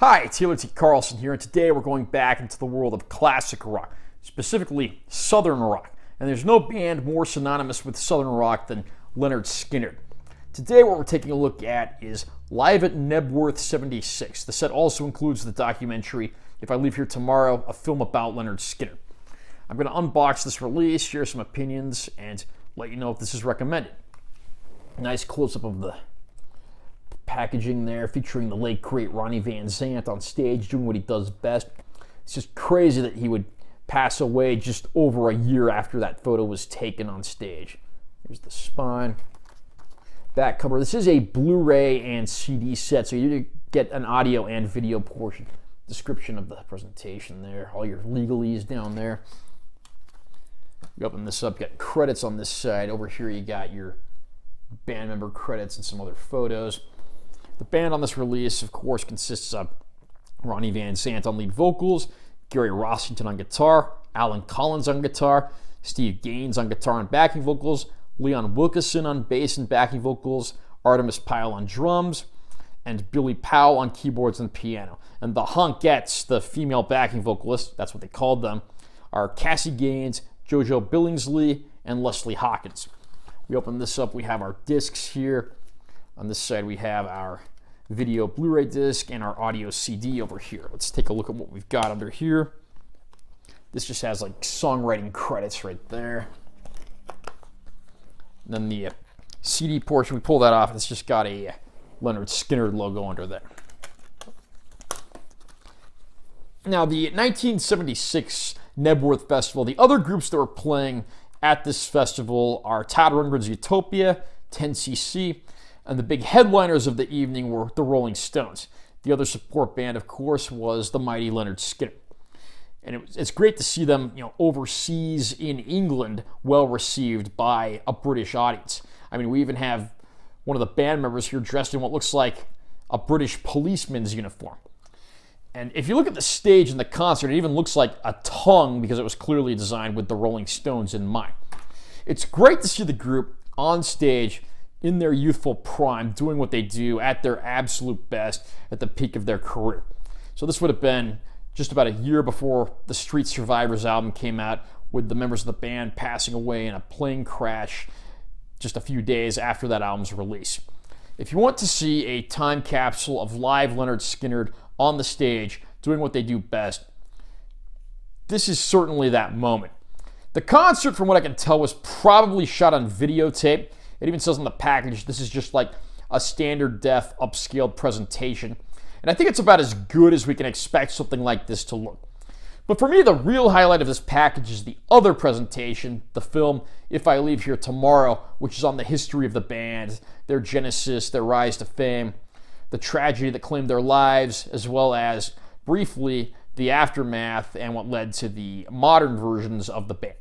Hi, Taylor T. Carlson here, and today we're going back into the world of classic rock, specifically Southern rock. And there's no band more synonymous with Southern rock than Lynyrd Skynyrd. Today what we're taking a look at is Live at Knebworth 76. The set also includes the documentary If I Leave Here Tomorrow, a film about Lynyrd Skynyrd. I'm going to unbox this release, share some opinions, and let you know if this is recommended. Nice close-up of the packaging there, featuring the late great Ronnie Van Zant on stage doing what he does best. It's just crazy that he would pass away just over a year after that photo was taken on stage. Here's the spine. Back cover. This is a Blu-ray and CD set, so you get an audio and video portion. Description of the presentation there. All your legalese down there. You open this up, got credits on this side. Over here you got your band member credits and some other photos. The band on this release, of course, consists of Ronnie Van Zant on lead vocals, Gary Rossington on guitar, Alan Collins on guitar, Steve Gaines on guitar and backing vocals, Leon Wilkeson on bass and backing vocals, Artemis Pyle on drums, and Billy Powell on keyboards and piano. And the Honkettes, the female backing vocalists, that's what they called them, are Cassie Gaines, JoJo Billingsley, and Leslie Hawkins. We open this up, we have our discs here. On this side we have our video Blu-ray disc and our audio CD over here. Let's take a look at what we've got under here. This just has like songwriting credits right there. And then the CD portion, we pull that off and it's just got a Lynyrd Skynyrd logo under there. Now the 1976 Knebworth Festival, the other groups that were playing at this festival are Todd Rundgren's Utopia, 10cc, and the big headliners of the evening were the Rolling Stones. The other support band, of course, was the mighty Lynyrd Skynyrd. And it's great to see them, overseas in England, well received by a British audience. I mean, we even have one of the band members here dressed in what looks like a British policeman's uniform. And if you look at the stage in the concert, it even looks like a tongue because it was clearly designed with the Rolling Stones in mind. It's great to see the group on stage in their youthful prime, doing what they do at their absolute best at the peak of their career. So this would have been just about a year before the Street Survivors album came out, with the members of the band passing away in a plane crash just a few days after that album's release. If you want to see a time capsule of live Lynyrd Skynyrd on the stage doing what they do best, this is certainly that moment. The concert, from what I can tell, was probably shot on videotape. It even says on the package this is just like a standard def upscaled presentation. And I think it's about as good as we can expect something like this to look. But for me, the real highlight of this package is the other presentation, the film If I Leave Here Tomorrow, which is on the history of the band, their genesis, their rise to fame, the tragedy that claimed their lives, as well as, briefly, the aftermath and what led to the modern versions of the band.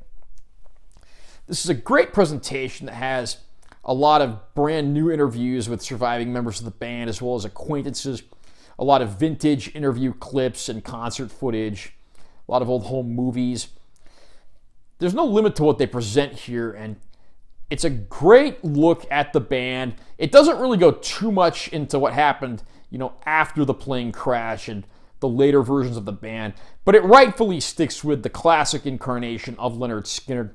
This is a great presentation that has a lot of brand new interviews with surviving members of the band, as well as acquaintances, a lot of vintage interview clips and concert footage, a lot of old home movies. There's no limit to what they present here, and it's a great look at the band. It doesn't really go too much into what happened, after the plane crash and the later versions of the band, but it rightfully sticks with the classic incarnation of Lynyrd Skynyrd.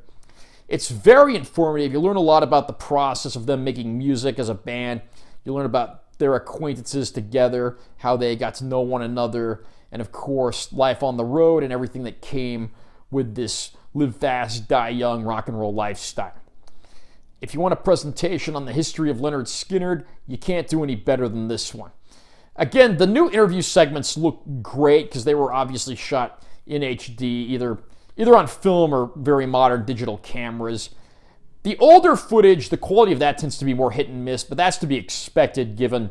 It's very informative. You learn a lot about the process of them making music as a band. You learn about their acquaintances together, how they got to know one another, and of course, life on the road and everything that came with this live fast, die young rock and roll lifestyle. If you want a presentation on the history of Lynyrd Skynyrd, you can't do any better than this one. Again, the new interview segments look great because they were obviously shot in HD, either on film or very modern digital cameras. The older footage, the quality of that tends to be more hit and miss, but that's to be expected given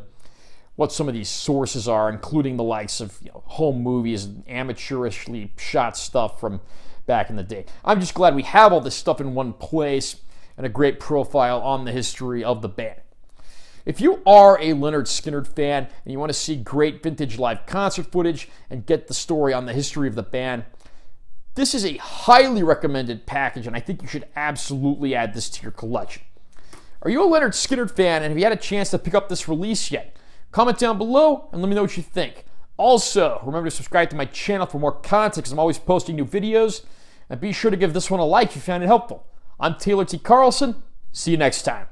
what some of these sources are, including the likes of home movies and amateurishly shot stuff from back in the day. I'm just glad we have all this stuff in one place and a great profile on the history of the band. If you are a Lynyrd Skynyrd fan and you want to see great vintage live concert footage and get the story on the history of the band, this is a highly recommended package, and I think you should absolutely add this to your collection. Are you a Lynyrd Skynyrd fan, and have you had a chance to pick up this release yet? Comment down below and let me know what you think. Also, remember to subscribe to my channel for more content because I'm always posting new videos. And be sure to give this one a like if you found it helpful. I'm Taylor T. Carlson. See you next time.